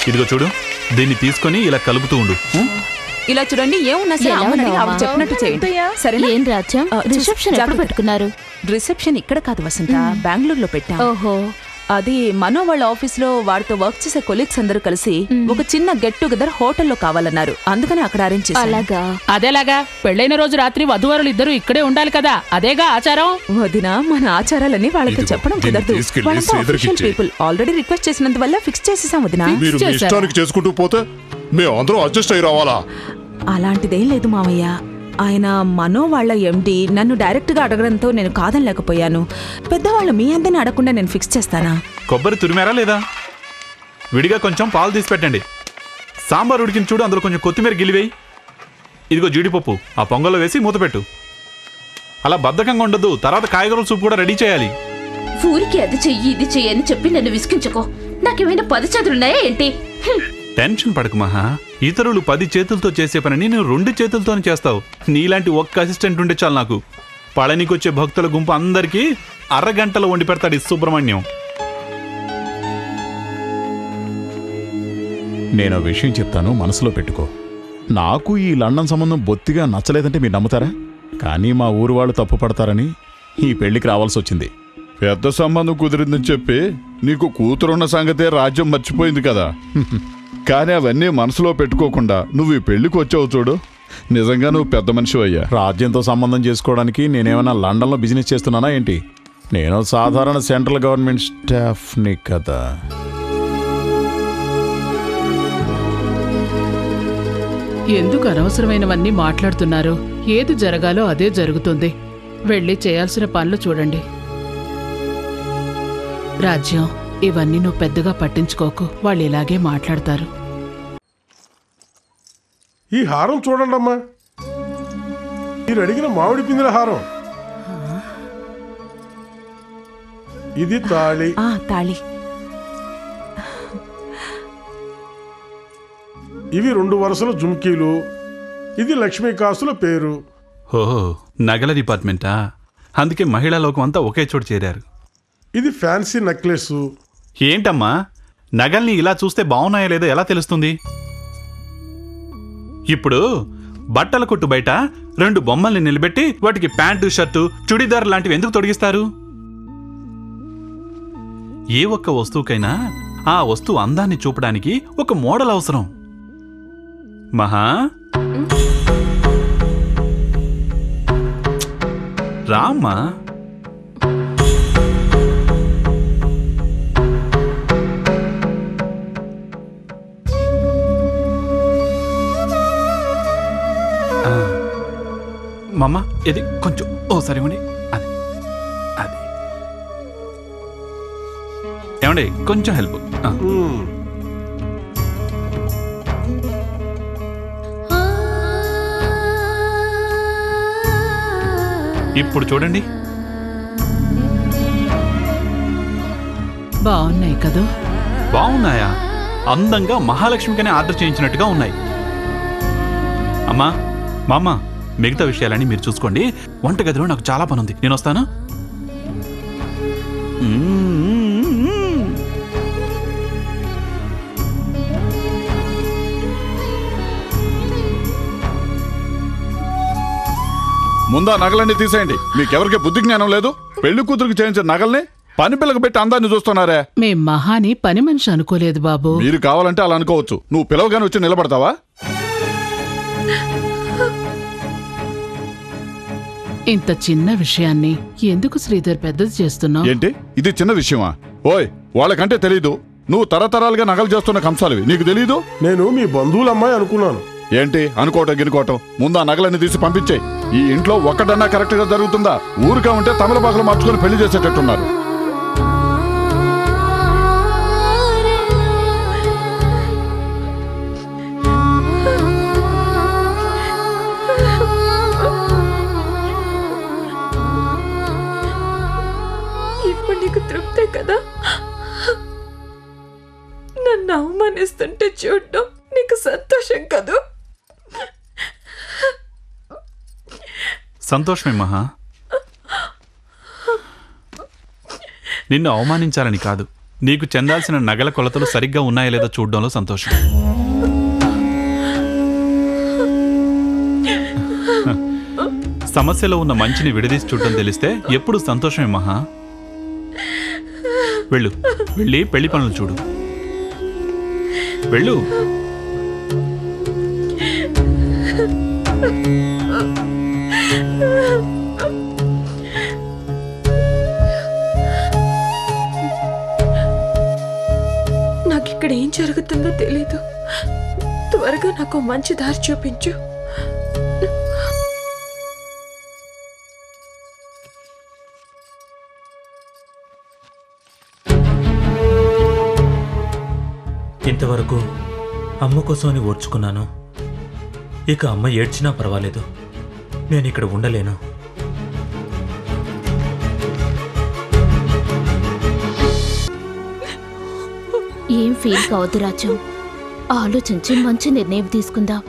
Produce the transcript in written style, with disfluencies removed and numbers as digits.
ఇదిగో చూడు, దీన్ని తీసుకొని ఇలా కలుపుతూ ఉండు. ఇలా చూడండి, ఏమున్నా సరే అమ్మని ఆవిడ చెప్పినట్టు చేయండి. సరేనా? ఏం రాజ్యం, రిసెప్షన్ ఎప్పుడు పెట్టుకున్నారు? రిసెప్షన్ ఇక్కడ కాదు వసంత, బెంగళూరులో పెట్టాం. ఓహో, అది మనో వాళ్ళ ఆఫీస్ లో వాడితో వర్క్ చేసే కొలీగ్స్ అందరూ కలిసి ఒక చిన్న గెట్ టుగెదర్ హోటల్లో కావాలన్నారు, అందుకని అక్కడ అరేంజ్ చేశాం. అలాగా? అదేలాగా పెళ్ళైన రోజు రాత్రి వధువరులు ఇద్దరు ఇక్కడే ఉండాలి కదా, అదేగా ఆచారం. వదిన, మన ఆచారాలన్నీ వాళ్ళతో చెప్పడం కుదరదు. పీపుల్ ఆల్రెడీ రిక్వెస్ట్ చేసినందువల్ల ఫిక్స్ చేసేసాం వదిన. మీరు మీ ఇష్టానికి చేసుకుంటూ పోతే మేము అందరం అడ్జస్ట్ అయ్యి రావాలా? అలాంటిదేం లేదు మామయ్య. ఆయన మనో వాళ్ళ ఎండి నన్ను డైరెక్ట్ గా అడగడంతో నేను కాదనలేకపోయాను. పెద్దవాళ్ళు మీ అందరిని అడగకుండా నేను ఫిక్స్ చేస్తానా? కొబ్బరి తురిమారా లేదా? విడిగా కొంచెం పాలు తీసి పెట్టండి. సాంబార్ ఉడికిన చూడు, అందులో కొంచెం కొత్తిమీర గిలివేయి. ఇదిగో జీడిపప్పు ఆ పొంగల్లో వేసి మూతపెట్టు. అలా బద్ధకంగా ఉండద్దు, తర్వాత కాయగూరల సూప్ కూడా రెడీ చేయాలి. ఊరికి అది చెయ్యి ఇది చెయ్యి అని చెప్పి నన్ను విసిగించుకో. నాకేమైనా 10 చేతులున్నాయా ఏంటి? టెన్షన్ పడకు మహా, ఇతరులు 10 చేతులతో చేసే పనిని నువ్వు 2 చేతులతోనే చేస్తావు. నీలాంటి ఒక్క అసిస్టెంట్ ఉంటే చాలు నాకు. పళనికొచ్చే భక్తుల గుంపు అందరికీ అరగంటలో వండి పెడతాడు ఈ సుబ్రహ్మణ్యం. నేను విషయం చెప్తాను, మనసులో పెట్టుకో. నాకు ఈ లండన్ సంబంధం బొత్తిగా నచ్చలేదంటే మీరు నమ్ముతారా? కానీ మా ఊరు వాళ్ళు తప్పు పడతారని ఈ పెళ్లికి రావాల్సి వచ్చింది. పెద్ద సంబంధం కుదిరిందని చెప్పి నీకు కూతురున్న సంగతే రాజ్యం మర్చిపోయింది కదా. కానీ అవన్నీ మనసులో పెట్టుకోకుండా నువ్వు ఈ పెళ్లికి వచ్చావు చూడు, నిజంగా నువ్వు పెద్ద మనిషి అయ్యా. రాజ్యంతో సంబంధం చేసుకోవడానికి నేనేమైనా లండన్లో బిజినెస్ చేస్తున్నానా ఏంటి? నేను సాధారణ సెంట్రల్ గవర్నమెంట్ స్టాఫ్ని కదా. ఎందుకు అనవసరమైనవన్నీ మాట్లాడుతున్నారు? ఏది జరగాలో అదే జరుగుతుంది. వెళ్ళి చేయాల్సిన పనులు చూడండి. రాజ్యం, ఇవన్నీ నువ్వు పెద్దగా పట్టించుకోకు, వాళ్ళు ఇలాగే మాట్లాడతారు. ఈ హారం చూడండి అమ్మా, మీరు అడిగిన మామిడి పిందెల హారం. ఇది తాళి. తాళి. ఇవి 2 వరుసల జుమ్కీలు. ఇది లక్ష్మీ కాసుల పేరు. ఓహో, నగల డిపార్ట్మెంటా? అందుకే మహిళా లోకం అంతా ఒకే చోటు చేరారు. ఇది ఫ్యాన్సీ నెక్లెస్. ఏంటమ్మా, నగల్ని ఇలా చూస్తే బాగున్నాయో లేదో ఎలా తెలుస్తుంది? ఇప్పుడు బట్టల కొట్టు బయట 2 బొమ్మల్ని నిలబెట్టి వాటికి ప్యాంటు షర్టు చుడిదార్ లాంటివి ఎందుకు తొడిగిస్తారు? ఏ ఒక్క వస్తువుకైనా ఆ వస్తువు అందాన్ని చూపడానికి ఒక మోడల్ అవసరం. మహా, రామ్మా. మమ్మ, ఇది కొంచెం ఓసారి ఇవ్వండి. అది అది ఏమండి, కొంచెం హెల్ప్. ఇప్పుడు చూడండి, బాగున్నాయి కదా? బాగున్నాయా? అందంగా మహాలక్ష్మికనే ఆర్డర్ చేయించినట్టుగా ఉన్నాయి. అమ్మా, మామ, మిగతా విషయాలన్నీ మీరు చూసుకోండి. వంటగదిలో నాకు చాలా పని ఉంది, నేను వస్తాను. ముందా నగలన్నీ తీసేయండి. మీకెవరికి బుద్ధి జ్ఞానం లేదు? పెళ్లి కూతురికి చేయించిన నగల్ని పని పిల్లకి పెట్టి అందాన్ని చూస్తున్నారే. మేం మహాని పని మనిషి అనుకోలేదు బాబు. మీరు కావాలంటే అలా అనుకోవచ్చు. నువ్వు పిలవగానే వచ్చి నిలబడతావా? ఇంత చిన్న విషయాన్ని ఎందుకు శ్రీధర్ పెద్దది చేస్తున్నావు? ఏంటి, ఇది చిన్న విషయమా? ఓయ్, వాళ్ళకంటే తెలీదు. నువ్వు తరతరాలుగా నగలు చేస్తున్న కంసాలివి, నీకు తెలీదు? నేను మీ బంధువులమ్మాయి అనుకున్నాను. ఏంటి అనుకోవటం గినుకోవటం? ముందు ఆ నగలన్నీ తీసి పంపించేయి. ఈ ఇంట్లో ఒక్కటన్నా కరెక్ట్ గా జరుగుతుందా? ఊరుగా ఉంటే తమలపాకులు మార్చుకొని పెళ్లి చేసేటట్టున్నారు. ఇప్పుడు నీకు తృప్తే కదా? నన్ను అవమానిస్తుంటే చూడడం నీకు సంతోషం కదూ? సంతోషమే మహా. నిన్ను అవమానించాలని కాదు, నీకు చెందాల్సిన నగల కొలతలు సరిగ్గా ఉన్నాయో లేదో చూడడంలో సంతోషం. సమస్యలో ఉన్న మంచిని విడదీసి చూడడం తెలిస్తే ఎప్పుడు సంతోషమే మహా. వెళ్ళు, వెళ్ళి పెళ్లి పనులు చూడు. వెళ్ళు. నాకిక్కడ ఏం జరుగుతుందో తెలీదు. త్వరగా నాకు మంచి దారి చూపించు. ఇంతవరకు అమ్మ కోసమని ఓర్చుకున్నాను. ఇక అమ్మ ఏడ్చినా పర్వాలేదు, నేను ఇక్కడ ఉండలేను. ఏం ఫీల్ కావద్దు రాజు, ఆలోచించి మంచి నిర్ణయం తీసుకుందాం.